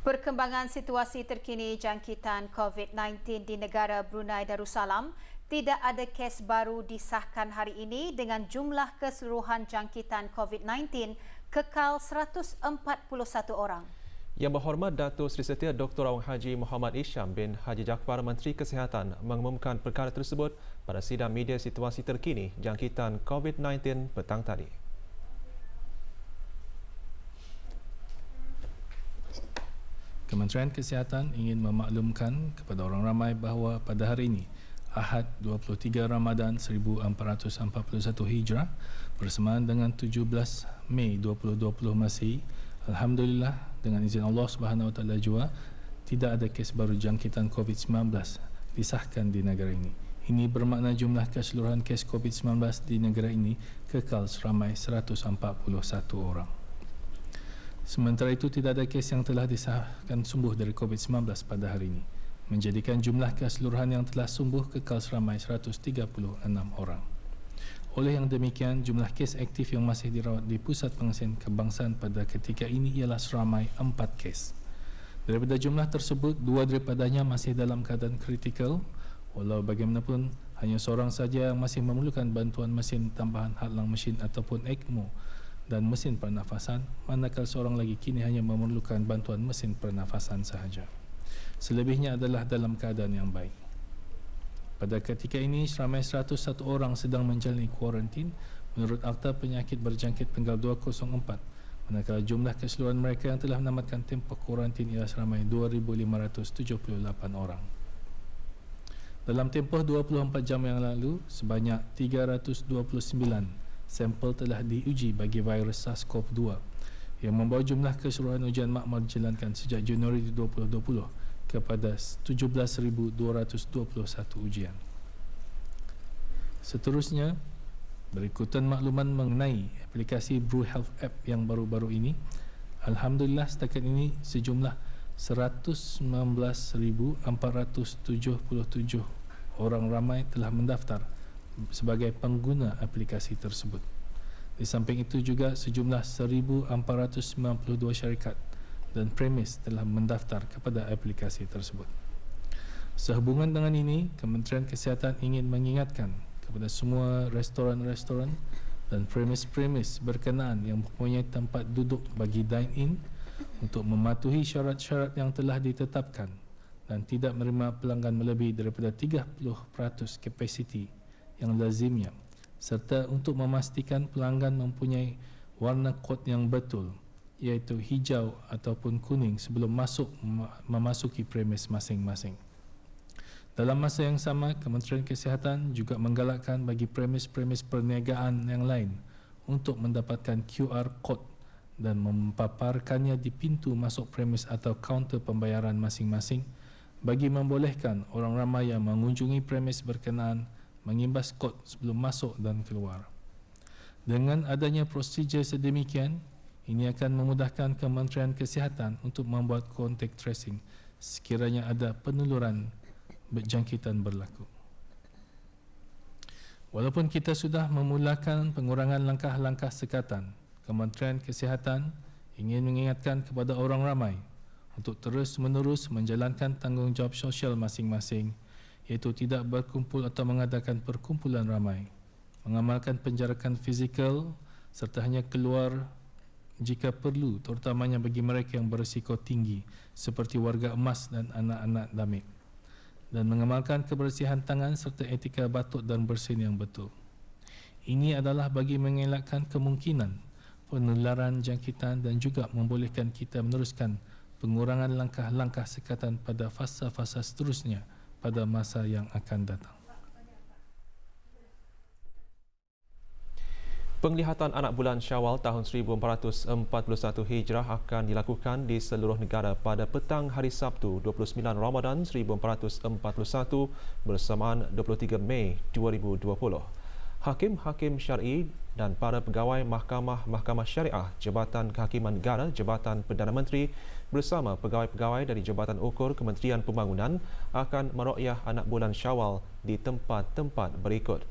Perkembangan situasi terkini jangkitan COVID-19 di negara Brunei Darussalam, tidak ada kes baru disahkan hari ini dengan jumlah keseluruhan jangkitan COVID-19 kekal 141 orang. Yang Berhormat Datuk Seri Setia Dr. Awang Haji Muhammad Isham bin Haji Jaafar Menteri Kesihatan mengumumkan perkara tersebut pada sidang media situasi terkini jangkitan COVID-19 petang tadi. Kementerian Kesihatan ingin memaklumkan kepada orang ramai bahawa pada hari ini, Ahad 23 Ramadan 1441 Hijrah bersamaan dengan 17 Mei 2020 Masihi, alhamdulillah dengan izin Allah Subhanahu Wa Taala jua tidak ada kes baru jangkitan COVID-19 disahkan di negara ini. Ini bermakna jumlah keseluruhan kes COVID-19 di negara ini kekal seramai 141 orang. Sementara itu, tidak ada kes yang telah disahkan sembuh dari COVID-19 pada hari ini, menjadikan jumlah keseluruhan yang telah sembuh kekal seramai 136 orang. Oleh yang demikian, jumlah kes aktif yang masih dirawat di Pusat Pengasihan Kebangsaan pada ketika ini ialah seramai 4 kes. Daripada jumlah tersebut, 2 daripadanya masih dalam keadaan kritikal, walau bagaimanapun hanya seorang saja yang masih memerlukan bantuan mesin tambahan hadlang mesin ataupun ECMO dan mesin pernafasan, manakala seorang lagi kini hanya memerlukan bantuan mesin pernafasan sahaja. Selebihnya adalah dalam keadaan yang baik. Pada ketika ini, seramai 101 orang sedang menjalani kuarantin menurut Akta Penyakit Berjangkit Penggal 204, manakala jumlah keseluruhan mereka yang telah menamatkan tempoh kuarantin ialah seramai 2,578 orang. Dalam tempoh 24 jam yang lalu, sebanyak 329 sampel telah diuji bagi virus SARS-CoV-2 yang membawa jumlah keseluruhan ujian makmal dijalankan sejak Januari 2020 kepada 17,221 ujian. Seterusnya, berikutan makluman mengenai aplikasi BruHealth App yang baru-baru ini. Alhamdulillah setakat ini sejumlah 119,477 orang ramai telah mendaftar sebagai pengguna aplikasi tersebut. Di samping itu juga sejumlah 1,492 syarikat dan premis telah mendaftar kepada aplikasi tersebut. Sehubungan dengan ini, Kementerian Kesihatan ingin mengingatkan kepada semua restoran-restoran dan premis-premis berkenaan yang mempunyai tempat duduk bagi dine-in untuk mematuhi syarat-syarat yang telah ditetapkan dan tidak menerima pelanggan melebihi daripada 30% kapasiti yang lazimnya, serta untuk memastikan pelanggan mempunyai warna kod yang betul, iaitu hijau ataupun kuning sebelum memasuki premis masing-masing. Dalam masa yang sama, Kementerian Kesihatan juga menggalakkan bagi premis-premis perniagaan yang lain untuk mendapatkan QR code dan mempaparkannya di pintu masuk premis atau kaunter pembayaran masing-masing bagi membolehkan orang ramai yang mengunjungi premis berkenaan mengimbas kod sebelum masuk dan keluar. Dengan adanya prosedur sedemikian, ini akan memudahkan Kementerian Kesihatan untuk membuat kontak tracing sekiranya ada penularan berjangkitan berlaku. Walaupun kita sudah memulakan pengurangan langkah-langkah sekatan, Kementerian Kesihatan ingin mengingatkan kepada orang ramai untuk terus-menerus menjalankan tanggungjawab sosial masing-masing, iaitu tidak berkumpul atau mengadakan perkumpulan ramai, mengamalkan penjarakan fizikal serta hanya keluar jika perlu, terutamanya bagi mereka yang berisiko tinggi seperti warga emas dan anak-anak damik, dan mengamalkan kebersihan tangan serta etika batuk dan bersin yang betul. Ini adalah bagi mengelakkan kemungkinan penularan jangkitan dan juga membolehkan kita meneruskan pengurangan langkah-langkah sekatan pada fasa-fasa seterusnya pada masa yang akan datang. Penglihatan anak bulan Syawal tahun 1441 Hijrah akan dilakukan di seluruh negara pada petang hari Sabtu 29 Ramadan 1441 bersamaan 23 Mei 2020. Hakim-hakim syar'i dan para pegawai Mahkamah Syariah, Jabatan Kehakiman Negara, Jabatan Perdana Menteri bersama pegawai-pegawai dari Jabatan Ukur Kementerian Pembangunan akan meruqyah anak bulan Syawal di tempat-tempat berikut.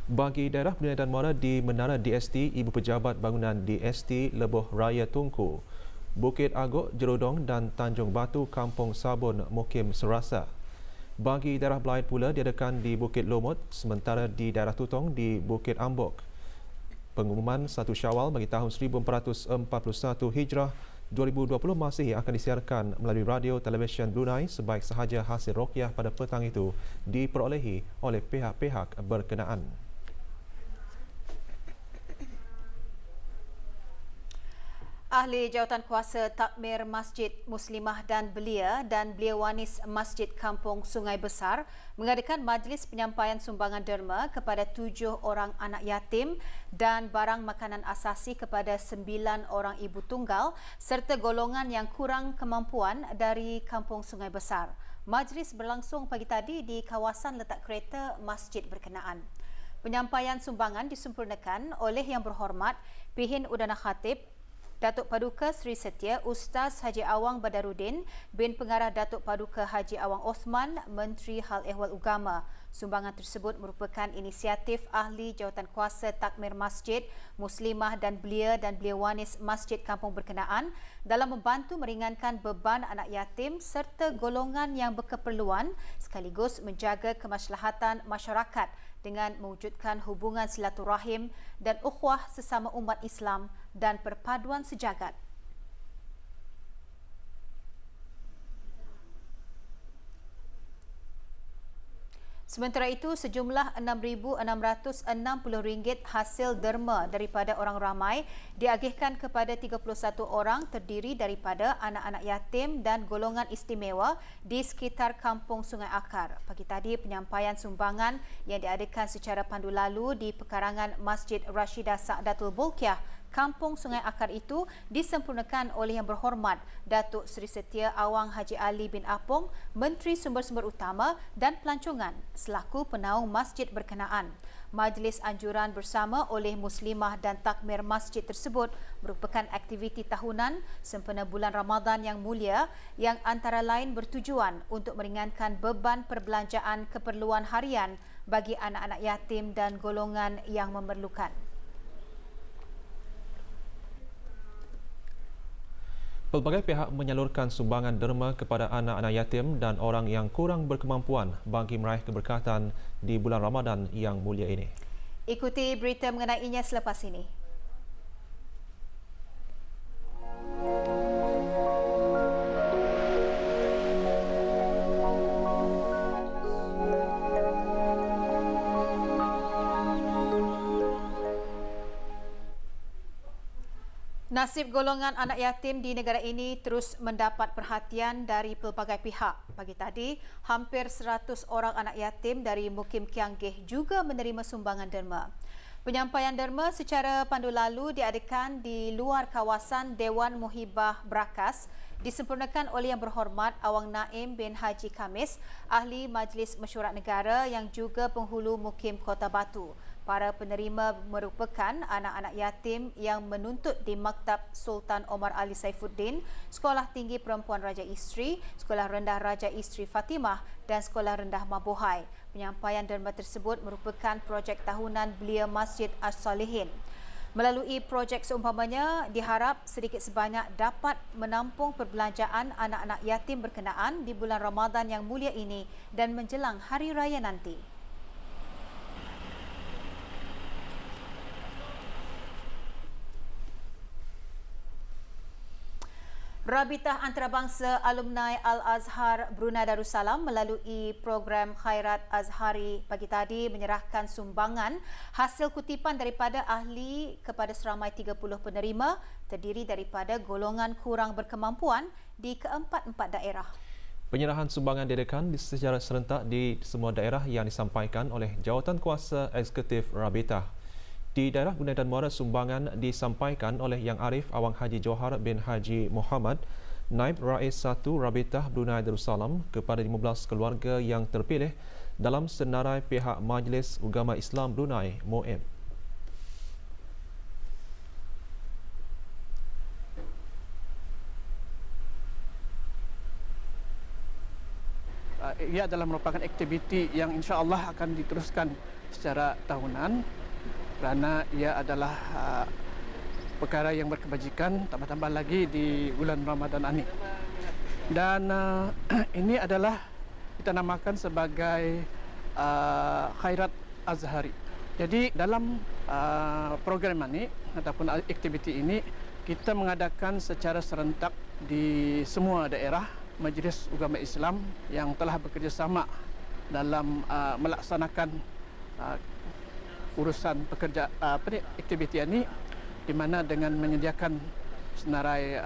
Bagi daerah Brunei Darmara di Menara DST, Ibu Pejabat Bangunan DST Leboh Raya Tunku, Bukit Agok Jerudong dan Tanjung Batu Kampung Sabun Mukim Serasa. Bagi daerah Belaid pula diadakan di Bukit Lomot, sementara di daerah Tutong di Bukit Ambok. Pengumuman 1 Syawal bagi tahun 1441 Hijrah 2020 masih akan disiarkan melalui radio televisyen Brunei sebaik sahaja hasil rokyah pada petang itu diperolehi oleh pihak-pihak berkenaan. Ahli Jawatankuasa Takmir Masjid Muslimah dan Belia dan Belia Wanis Masjid Kampung Sungai Besar mengadakan majlis penyampaian sumbangan derma kepada 7 orang anak yatim dan barang makanan asasi kepada 9 orang ibu tunggal serta golongan yang kurang kemampuan dari Kampung Sungai Besar. Majlis berlangsung pagi tadi di kawasan letak kereta masjid berkenaan. Penyampaian sumbangan disempurnakan oleh Yang Berhormat Pihin Udana Khatib Datuk Paduka Sri Setia Ustaz Haji Awang Badarudin bin Pengarah Datuk Paduka Haji Awang Osman, Menteri Hal Ehwal Ugama. Sumbangan tersebut merupakan inisiatif Ahli Jawatankuasa Takmir Masjid Muslimah dan Belia Wanis Masjid Kampung berkenaan dalam membantu meringankan beban anak yatim serta golongan yang berkeperluan sekaligus menjaga kemaslahatan masyarakat dengan mewujudkan hubungan silaturahim dan ukhuwah sesama umat Islam dan perpaduan sejagat. Sementara itu, sejumlah RM6,660 hasil derma daripada orang ramai diagihkan kepada 31 orang terdiri daripada anak-anak yatim dan golongan istimewa di sekitar Kampung Sungai Akar. Pagi tadi, penyampaian sumbangan yang diadakan secara pandu lalu di pekarangan Masjid Rashidah Sa'datul Bolkiah Kampung Sungai Akar itu disempurnakan oleh Yang Berhormat Datuk Seri Setia Awang Haji Ali bin Apong, Menteri Sumber-Sumber Utama dan Pelancongan selaku penaung masjid berkenaan. Majlis anjuran bersama oleh Muslimah dan Takmir Masjid tersebut merupakan aktiviti tahunan sempena bulan Ramadan yang mulia yang antara lain bertujuan untuk meringankan beban perbelanjaan keperluan harian bagi anak-anak yatim dan golongan yang memerlukan. Pelbagai pihak menyalurkan sumbangan derma kepada anak-anak yatim dan orang yang kurang berkemampuan bagi meraih keberkatan di bulan Ramadan yang mulia ini. Ikuti berita mengenainya selepas ini. Nasib golongan anak yatim di negara ini terus mendapat perhatian dari pelbagai pihak. Pagi tadi, hampir 100 orang anak yatim dari Mukim Kianggih juga menerima sumbangan derma. Penyampaian derma secara pandu lalu diadakan di luar kawasan Dewan Muhibah Brakas, disempurnakan oleh Yang Berhormat Awang Naim bin Haji Kamis, Ahli Majlis Mesyuarat Negara yang juga penghulu Mukim Kota Batu. Para penerima merupakan anak-anak yatim yang menuntut di Maktab Sultan Omar Ali Saifuddin, Sekolah Tinggi Perempuan Raja Isteri, Sekolah Rendah Raja Isteri Fatimah dan Sekolah Rendah Mabuhay. Penyampaian derma tersebut merupakan projek tahunan Belia Masjid As-Salihin. Melalui projek seumpamanya, diharap sedikit sebanyak dapat menampung perbelanjaan anak-anak yatim berkenaan di bulan Ramadan yang mulia ini dan menjelang Hari Raya nanti. Rabitah Antarabangsa Alumni Al-Azhar Brunei Darussalam melalui program Khairat Azhari pagi tadi menyerahkan sumbangan hasil kutipan daripada ahli kepada seramai 30 penerima terdiri daripada golongan kurang berkemampuan di keempat-empat daerah. Penyerahan sumbangan diadakan secara serentak di semua daerah yang disampaikan oleh Jawatankuasa Eksekutif Rabitah. Di daerah Brunei Darmara, sumbangan disampaikan oleh Yang Arif Awang Haji Johar bin Haji Muhammad, Naib Rais 1 Rabitah Brunei Darussalam kepada 15 keluarga yang terpilih dalam senarai pihak Majlis Ugama Islam Brunei, MOEB. ia adalah merupakan aktiviti yang insya-Allah akan diteruskan secara tahunan kerana ia adalah perkara yang berkebajikan, tambah-tambah lagi di bulan Ramadan ini. Dan ini adalah kita namakan sebagai Khairat Azhari. Jadi dalam program ini ataupun aktiviti ini kita mengadakan secara serentak di semua daerah Majlis Ugama Islam yang telah bekerjasama dalam melaksanakan urusan aktiviti ini, di mana dengan menyediakan senarai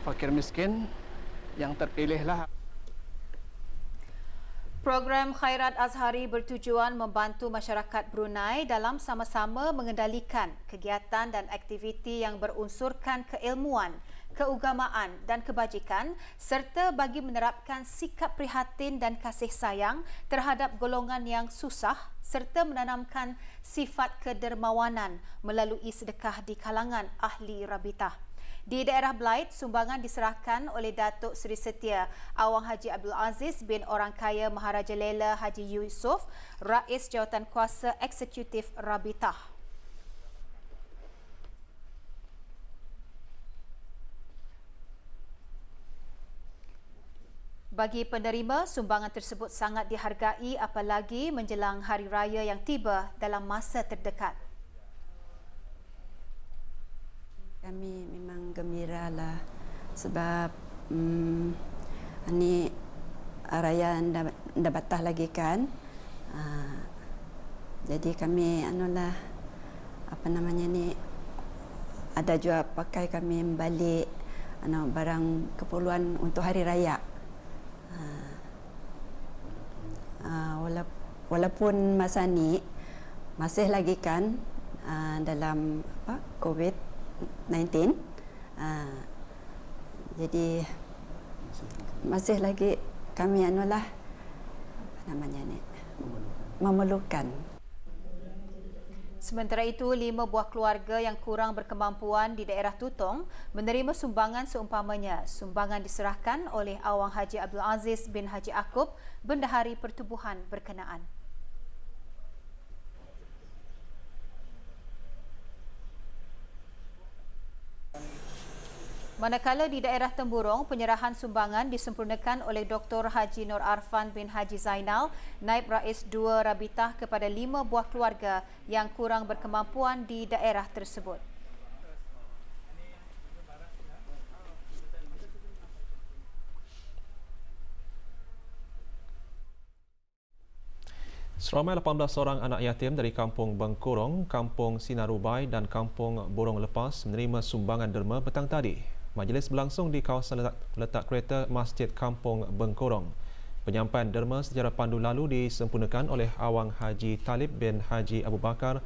fakir miskin yang terpilihlah. Program Khairat Azhari bertujuan membantu masyarakat Brunei dalam sama-sama mengendalikan kegiatan dan aktiviti yang berunsurkan keilmuan, keagamaan dan kebajikan serta bagi menerapkan sikap prihatin dan kasih sayang terhadap golongan yang susah serta menanamkan sifat kedermawanan melalui sedekah di kalangan ahli rabitah. Di daerah Belait, sumbangan diserahkan oleh Datuk Seri Setia Awang Haji Abdul Aziz bin Orang Kaya Maharaja Lela Haji Yusof, Rais Jawatan Kuasa Eksekutif Rabitah. Bagi penerima, sumbangan tersebut sangat dihargai apalagi menjelang Hari Raya yang tiba dalam masa terdekat. Kami memang gembiralah sebab ini raya anda batah lagi kan. Jadi kami ada juga pakai kami balik barang keperluan untuk hari raya. Walaupun masa ni masih lagi kan dalam COVID-19, jadi masih lagi kami memerlukan. Sementara itu, 5 buah keluarga yang kurang berkemampuan di daerah Tutong menerima sumbangan seumpamanya. Sumbangan diserahkan oleh Awang Haji Abdul Aziz bin Haji Akub, Bendahari Pertubuhan berkenaan. Manakala di daerah Temburong, penyerahan sumbangan disempurnakan oleh Dr. Haji Nur Arfan bin Haji Zainal, Naib Rais 2 Rabitah kepada 5 buah keluarga yang kurang berkemampuan di daerah tersebut. Seramai 18 orang anak yatim dari Kampung Bengkurong, Kampung Sinarubai dan Kampung Borong Lepas menerima sumbangan derma petang tadi. Majlis berlangsung di kawasan letak kereta Masjid Kampung Bengkurong. Penyampaian derma secara pandu lalu disempurnakan oleh Awang Haji Talib bin Haji Abu Bakar,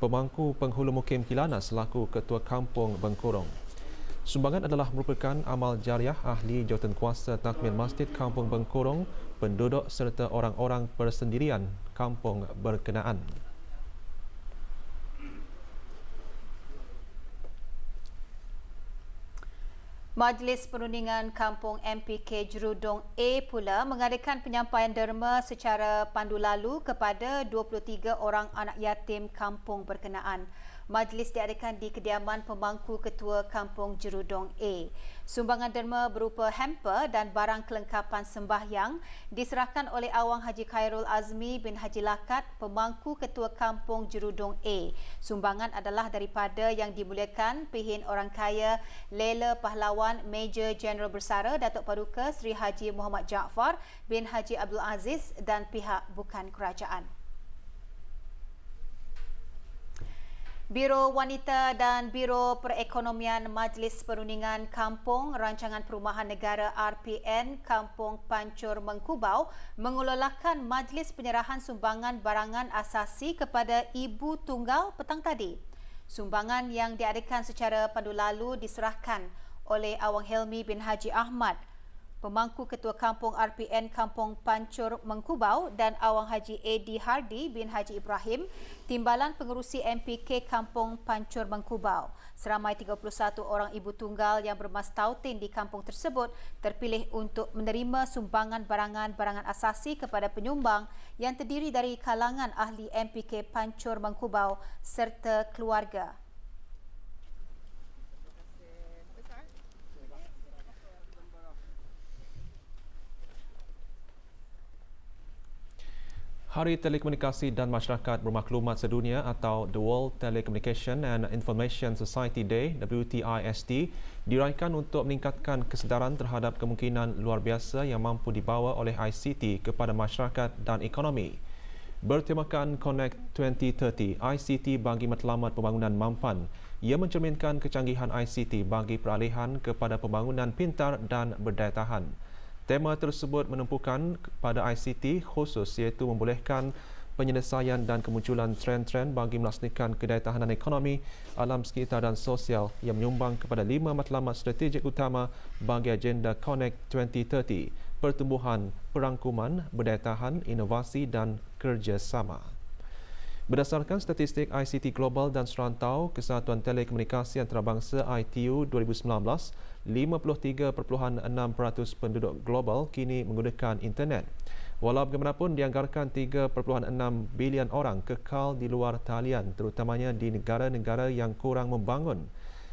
Pemangku Penghulu Mukim Kilana selaku Ketua Kampung Bengkurong. Sumbangan adalah merupakan amal jariah ahli jawatan kuasa takmir Masjid Kampung Bengkurong, penduduk serta orang-orang persendirian kampung berkenaan. Majlis Perundingan Kampung MPK Jerudong A pula mengadakan penyampaian derma secara pandu lalu kepada 23 orang anak yatim kampung berkenaan. Majlis diadakan di kediaman Pemangku Ketua Kampung Jerudong A. Sumbangan derma berupa hamper dan barang kelengkapan sembahyang diserahkan oleh Awang Haji Khairul Azmi bin Haji Lakat, Pemangku Ketua Kampung Jerudong A. Sumbangan adalah daripada yang dimuliakan Pihin Orang Kaya Lela Pahlawan Major Jeneral Bersara Datuk Paduka Sri Haji Muhammad Jaafar bin Haji Abdul Aziz dan pihak bukan kerajaan. Biro Wanita dan Biro Perekonomian Majlis Perundingan Kampung Rancangan Perumahan Negara RPN Kampung Pancur Mengkubau mengelolakan majlis penyerahan sumbangan barangan asasi kepada ibu tunggal petang tadi. Sumbangan yang diadakan secara pandu lalu diserahkan oleh Awang Helmi bin Haji Ahmad, Pemangku Ketua Kampung RPN Kampung Pancur Mengkubau dan Awang Haji A.D. Hardi bin Haji Ibrahim, Timbalan Pengerusi MPK Kampung Pancur Mengkubau. Seramai 31 orang ibu tunggal yang bermastautin di kampung tersebut terpilih untuk menerima sumbangan barangan-barangan asasi kepada penyumbang yang terdiri dari kalangan ahli MPK Pancur Mengkubau serta keluarga. Hari Telekomunikasi dan Masyarakat Bermaklumat Sedunia atau The World Telecommunication and Information Society Day (WTISD) diraihkan untuk meningkatkan kesedaran terhadap kemungkinan luar biasa yang mampu dibawa oleh ICT kepada masyarakat dan ekonomi. Bertemakan Connect 2030, ICT bagi matlamat pembangunan mampan, ia mencerminkan kecanggihan ICT bagi peralihan kepada pembangunan pintar dan berdaya tahan. Tema tersebut menumpukan pada ICT khusus iaitu membolehkan penyelesaian dan kemunculan trend-trend bagi melaksanakan kedayatahanan ekonomi, alam sekitar dan sosial yang menyumbang kepada 5 matlamat strategik utama bagi agenda Connect 2030, pertumbuhan, perangkuman, berdaya tahan, inovasi dan kerjasama. Berdasarkan statistik ICT Global dan Serantau Kesatuan Telekomunikasi Antarabangsa ITU 2019, 53.6% penduduk global kini menggunakan internet. Walau bagaimanapun, dianggarkan 3.6 bilion orang kekal di luar talian, terutamanya di negara-negara yang kurang membangun.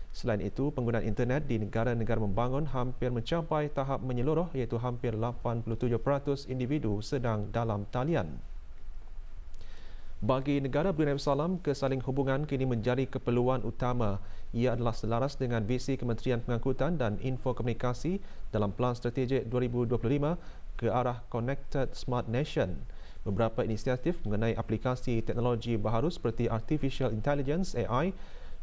Selain itu, penggunaan internet di negara-negara membangun hampir mencapai tahap menyeluruh iaitu hampir 87% individu sedang dalam talian. Bagi negara Brunei Darussalam, kesaling hubungan kini menjadi keperluan utama. Ia adalah selaras dengan visi Kementerian Pengangkutan dan Infokomunikasi dalam Pelan Strategik 2025 ke arah Connected Smart Nation. Beberapa inisiatif mengenai aplikasi teknologi baharu seperti Artificial Intelligence (AI)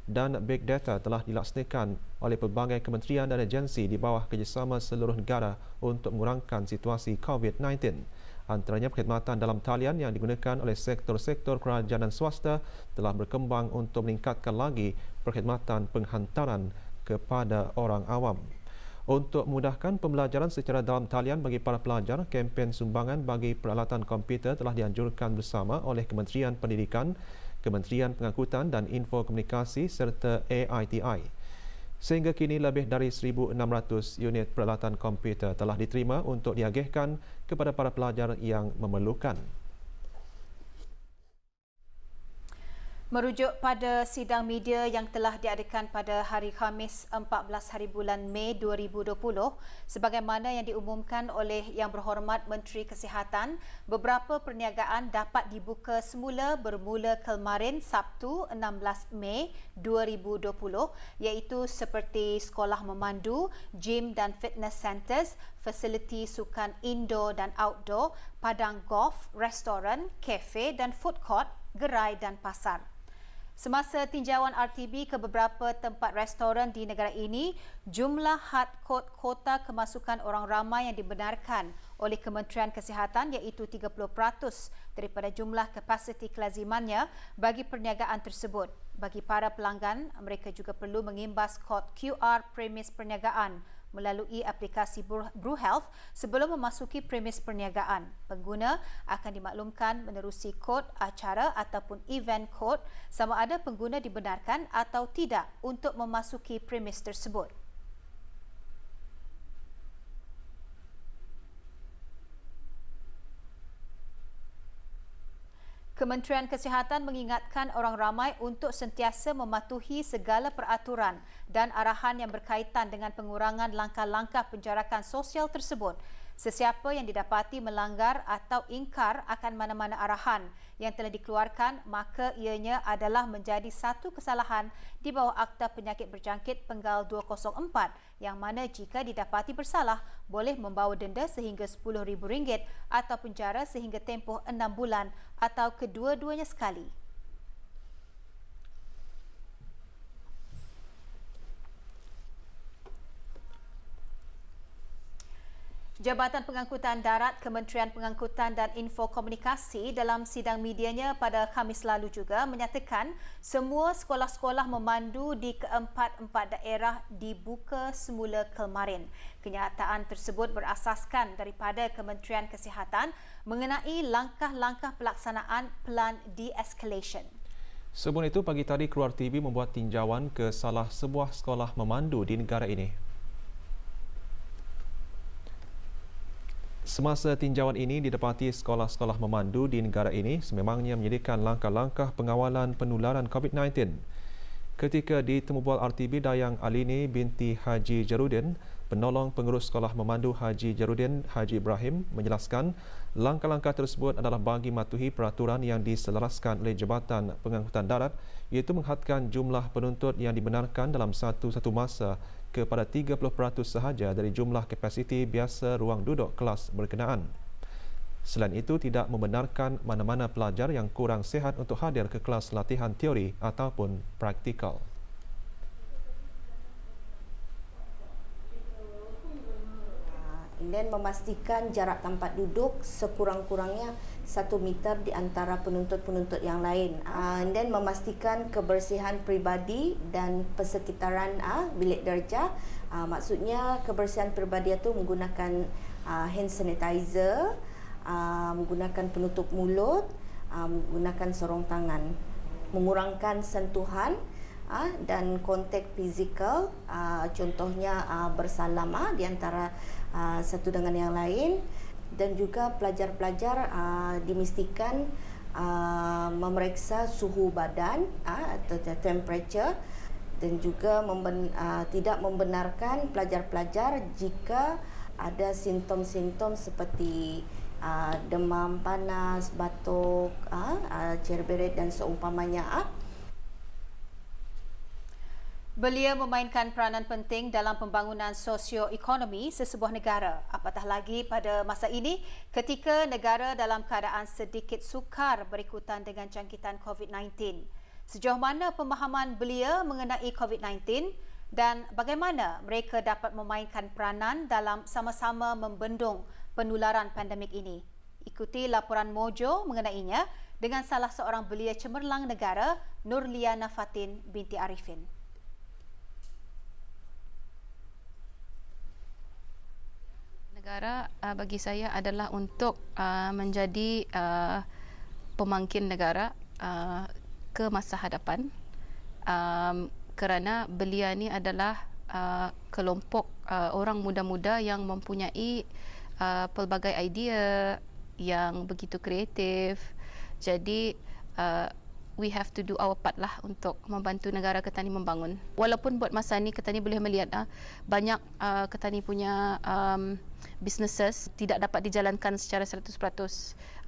dan Big Data telah dilaksanakan oleh pelbagai kementerian dan agensi di bawah kerjasama seluruh negara untuk mengurangkan situasi COVID-19. Antaranya perkhidmatan dalam talian yang digunakan oleh sektor-sektor kerajaan dan swasta telah berkembang untuk meningkatkan lagi perkhidmatan penghantaran kepada orang awam. Untuk memudahkan pembelajaran secara dalam talian bagi para pelajar, kempen sumbangan bagi peralatan komputer telah dianjurkan bersama oleh Kementerian Pendidikan, Kementerian Pengangkutan dan Infokomunikasi serta AITI. Sehingga kini lebih dari 1,600 unit peralatan komputer telah diterima untuk diagihkan kepada para pelajar yang memerlukan. Merujuk pada sidang media yang telah diadakan pada hari Khamis 14 hari bulan Mei 2020, sebagaimana yang diumumkan oleh Yang Berhormat Menteri Kesihatan, beberapa perniagaan dapat dibuka semula bermula kemarin Sabtu 16 Mei 2020 iaitu seperti sekolah memandu, gym dan fitness centers, fasiliti sukan indoor dan outdoor, padang golf, restoran, kafe dan food court, gerai dan pasar. Semasa tinjauan RTB ke beberapa tempat restoran di negara ini, jumlah had kod kota kemasukan orang ramai yang dibenarkan oleh Kementerian Kesihatan iaitu 30% daripada jumlah kapasiti kelazimannya bagi perniagaan tersebut. Bagi para pelanggan, mereka juga perlu mengimbas kod QR premis perniagaan melalui aplikasi BruHealth sebelum memasuki premis perniagaan. Pengguna akan dimaklumkan menerusi kod acara ataupun event kod sama ada pengguna dibenarkan atau tidak untuk memasuki premis tersebut. Kementerian Kesihatan mengingatkan orang ramai untuk sentiasa mematuhi segala peraturan dan arahan yang berkaitan dengan pengurangan langkah-langkah penjarakan sosial tersebut. Sesiapa yang didapati melanggar atau ingkar akan mana-mana arahan yang telah dikeluarkan, maka ianya adalah menjadi satu kesalahan di bawah Akta Penyakit Berjangkit Penggal 204 yang mana jika didapati bersalah boleh membawa denda sehingga RM10,000 atau penjara sehingga tempoh 6 bulan atau kedua-duanya sekali. Jabatan Pengangkutan Darat Kementerian Pengangkutan dan Infokomunikasi dalam sidang medianya pada Khamis lalu juga menyatakan semua sekolah-sekolah memandu di keempat-empat daerah dibuka semula kemarin. Kenyataan tersebut berasaskan daripada Kementerian Kesihatan mengenai langkah-langkah pelaksanaan pelan de-escalation. Sebelum itu, pagi tadi Keluar TV membuat tinjauan ke salah sebuah sekolah memandu di negara ini. Semasa tinjauan ini didapati sekolah-sekolah memandu di negara ini sememangnya menyediakan langkah-langkah pengawalan penularan COVID-19. Ketika ditemu bual RTB Dayang Alini binti Haji Jarudin, penolong pengurus sekolah memandu Haji Jarudin Haji Ibrahim menjelaskan langkah-langkah tersebut adalah bagi mematuhi peraturan yang diselaraskan oleh Jabatan Pengangkutan Darat iaitu menghadkan jumlah penuntut yang dibenarkan dalam satu masa kepada 30% sahaja dari jumlah kapasiti biasa ruang duduk kelas berkenaan. Selain itu, tidak membenarkan mana-mana pelajar yang kurang sihat untuk hadir ke kelas latihan teori ataupun praktikal. Dan memastikan jarak tempat duduk sekurang-kurangnya 1 meter di antara penuntut-penuntut yang lain. Dan memastikan kebersihan peribadi dan persekitaran bilik darjah. Maksudnya kebersihan peribadi itu menggunakan hand sanitizer, menggunakan penutup mulut, menggunakan sarung tangan, mengurangkan sentuhan dan kontak fizikal, contohnya bersalam di antara satu dengan yang lain, dan juga pelajar-pelajar dimestikan memeriksa suhu badan atau temperature, dan juga tidak membenarkan pelajar-pelajar jika ada simptom-simptom seperti demam panas, batuk, cerberet dan seumpamanya. Belia memainkan peranan penting dalam pembangunan sosioekonomi sesebuah negara. Apatah lagi pada masa ini ketika negara dalam keadaan sedikit sukar berikutan dengan jangkitan COVID-19. Sejauh mana pemahaman belia mengenai COVID-19 dan bagaimana mereka dapat memainkan peranan dalam sama-sama membendung penularan pandemik ini? Ikuti laporan Mojo mengenainya dengan salah seorang belia cemerlang negara, Nurliana Fatin binti Arifin. Negara bagi saya adalah untuk menjadi pemangkin negara ke masa hadapan, kerana belia ni adalah kelompok orang muda-muda yang mempunyai pelbagai idea yang begitu kreatif. Jadi we have to do our part lah untuk membantu negara kita ni membangun. Walaupun buat masa ni kita ni boleh melihat banyak kita ni punya businesses tidak dapat dijalankan secara 100%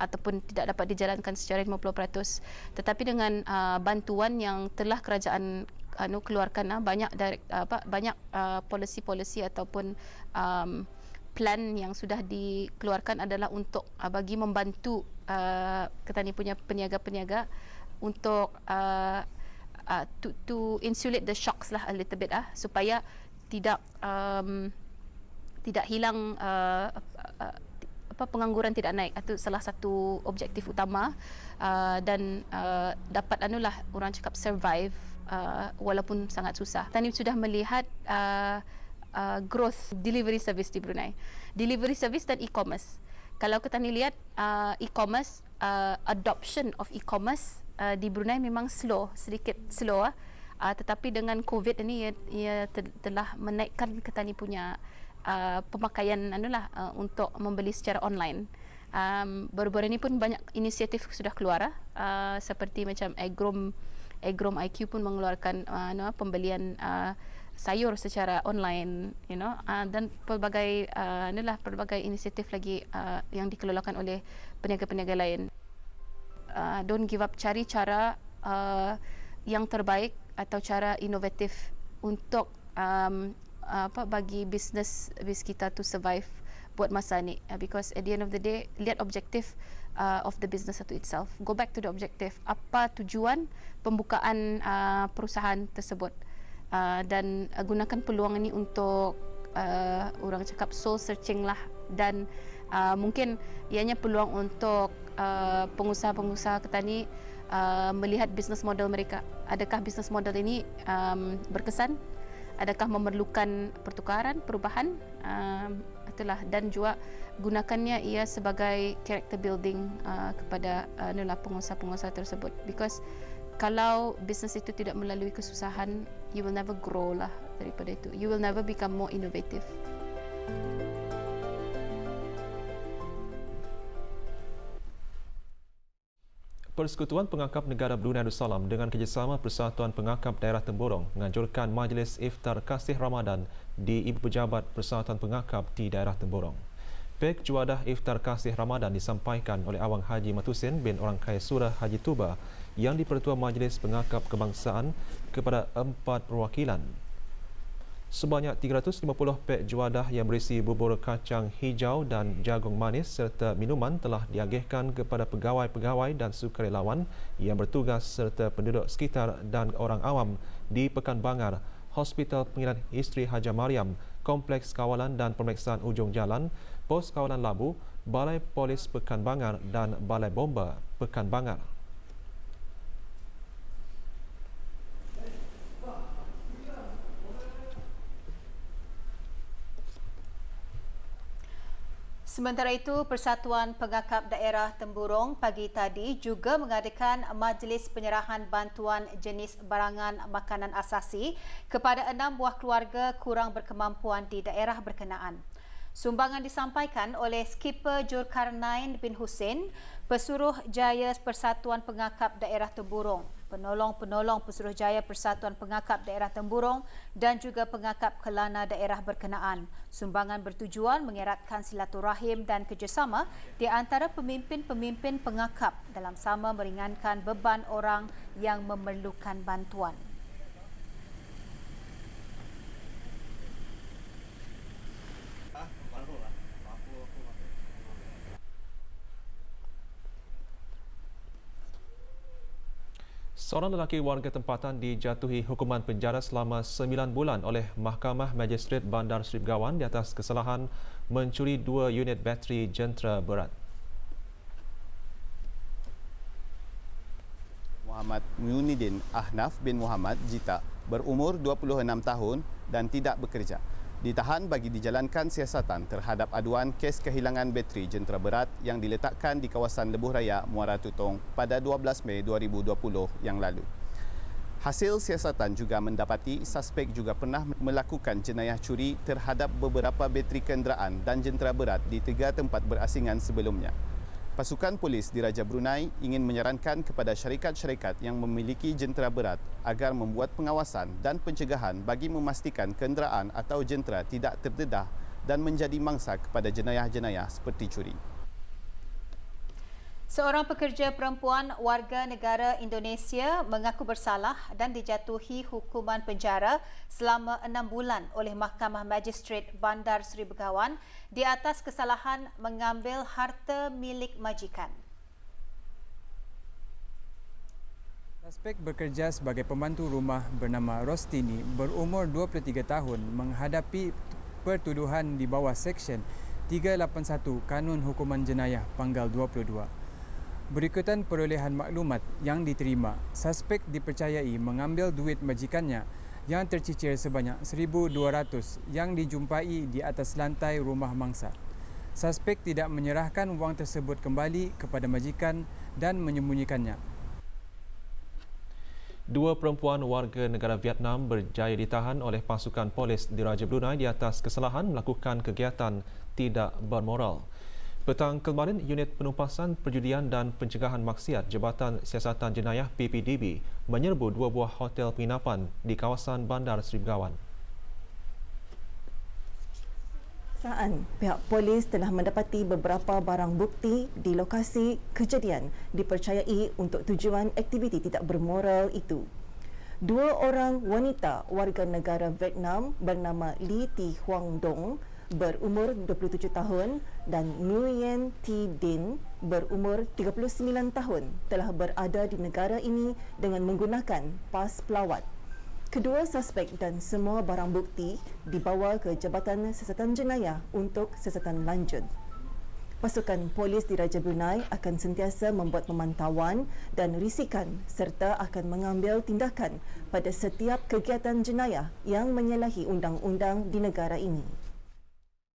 ataupun tidak dapat dijalankan secara 50%. Tetapi dengan bantuan yang telah kerajaan keluarkan, banyak polisi-polisi ataupun plan yang sudah dikeluarkan adalah untuk bagi membantu kita ni punya peniaga-peniaga untuk to insulate the shocks lah a little bit supaya tidak hilang pengangguran tidak naik. Itu salah satu objektif utama, dan dapat orang cakap survive walaupun sangat susah. Tani sudah melihat growth delivery service di Brunei, delivery service dan e-commerce. Kalau kita ni lihat e-commerce, adoption of e-commerce di Brunei memang sedikit slow, tetapi dengan COVID ini ia telah menaikkan kita ni punya pemakaian untuk membeli secara online. Baru-baru ini pun banyak inisiatif sudah keluar, seperti macam Agrom IQ pun mengeluarkan pembelian sayur secara online, dan pelbagai inisiatif lagi yang dikelolakan oleh peniaga-peniaga lain. Don't give up, cari cara yang terbaik atau cara inovatif untuk bagi bisnes kita to survive buat masa ni, because at the end of the day, lihat objektif of the business to itself. Go back to the objective. Apa tujuan pembukaan perusahaan tersebut, dan gunakan peluang ini untuk orang cakap soul searching lah dan mungkin ianya peluang untuk pengusaha-pengusaha petani melihat bisnes model mereka. Adakah bisnes model ini berkesan? Adakah memerlukan pertukaran, perubahan? Itulah, dan juga gunakannya ia sebagai character building kepada pengusaha-pengusaha tersebut. Because kalau bisnes itu tidak melalui kesusahan, you will never grow lah daripada itu. You will never become more innovative. Persekutuan Pengangkap Negara Brunei Darussalam dengan kerjasama Persatuan Pengangkap Daerah Temburong menganjurkan Majlis Iftar Kasih Ramadan di Ibu Pejabat Persatuan Pengangkap di Daerah Temburong. Pek Juadah Iftar Kasih Ramadan disampaikan oleh Awang Haji Matusin bin Orang Kaya Surah Haji Tuba yang di-Pertua Majlis Pengangkap Kebangsaan kepada 4 perwakilan. Sebanyak 350 pek juadah yang berisi bubur kacang hijau dan jagung manis serta minuman telah diagihkan kepada pegawai-pegawai dan sukarelawan yang bertugas serta penduduk sekitar dan orang awam di Pekan Bangar, Hospital Pengiran Isteri Haja Mariam, Kompleks Kawalan dan Pemeriksaan Ujung Jalan, Pos Kawalan Labu, Balai Polis Pekan Bangar dan Balai Bomba Pekan Bangar. Sementara itu, Persatuan Pengangkap Daerah Temburong pagi tadi juga mengadakan majlis penyerahan bantuan jenis barangan makanan asasi kepada 6 buah keluarga kurang berkemampuan di daerah berkenaan. Sumbangan disampaikan oleh Skipper Julkarnain bin Hussein, Pesuruhjaya Persatuan Pengangkap Daerah Temburong, penolong-penolong Pesuruhjaya Persatuan Pengangkap Daerah Temburong dan juga pengangkap kelana daerah berkenaan. Sumbangan bertujuan mengeratkan silaturahim dan kerjasama di antara pemimpin-pemimpin pengangkap dalam sama meringankan beban orang yang memerlukan bantuan. Seorang lelaki warga tempatan dijatuhi hukuman penjara selama 9 bulan oleh Mahkamah Magistrate Bandar Seri Begawan di atas kesalahan mencuri 2 unit bateri jentera berat. Muhammad Muinudin Ahnaf bin Muhammad Jita berumur 26 tahun dan tidak bekerja. Ditahan bagi dijalankan siasatan terhadap aduan kes kehilangan bateri jentera berat yang diletakkan di kawasan Lebuh Raya, Muara Tutong pada 12 Mei 2020 yang lalu. Hasil siasatan juga mendapati suspek juga pernah melakukan jenayah curi terhadap beberapa bateri kenderaan dan jentera berat di 3 tempat berasingan sebelumnya. Pasukan polis di Raja Brunei ingin menyarankan kepada syarikat-syarikat yang memiliki jentera berat agar membuat pengawasan dan pencegahan bagi memastikan kenderaan atau jentera tidak terdedah dan menjadi mangsa kepada jenayah-jenayah seperti curi. Seorang pekerja perempuan warga negara Indonesia mengaku bersalah dan dijatuhi hukuman penjara selama 6 bulan oleh Mahkamah Magistrate Bandar Seri Begawan di atas kesalahan mengambil harta milik majikan. Suspek bekerja sebagai pembantu rumah bernama Rostini berumur 23 tahun menghadapi pertuduhan di bawah Seksyen 381 Kanun Hukuman Jenayah Panggal 22. Berikutan perolehan maklumat yang diterima, suspek dipercayai mengambil duit majikannya yang tercicir sebanyak 1,200 yang dijumpai di atas lantai rumah mangsa. Suspek tidak menyerahkan wang tersebut kembali kepada majikan dan menyembunyikannya. 2 perempuan warga negara Vietnam berjaya ditahan oleh pasukan polis di Raja Brunei di atas kesalahan melakukan kegiatan tidak bermoral. Petang kemarin, Unit Penumpasan Perjudian dan Pencegahan Maksiat Jabatan Siasatan Jenayah PPDB menyerbu 2 buah hotel penginapan di kawasan Bandar Seri Begawan. Pihak polis telah mendapati beberapa barang bukti di lokasi kejadian dipercayai untuk tujuan aktiviti tidak bermoral itu. 2 orang wanita warga negara Vietnam bernama Lee Thi Huang Dong berumur 27 tahun dan Nguyen Thi Din berumur 39 tahun telah berada di negara ini dengan menggunakan pas pelawat. Kedua suspek dan semua barang bukti dibawa ke Jabatan Siasatan Jenayah untuk siasatan lanjut. Pasukan polis Diraja Brunei akan sentiasa membuat pemantauan dan risikan serta akan mengambil tindakan pada setiap kegiatan jenayah yang menyalahi undang-undang di negara ini.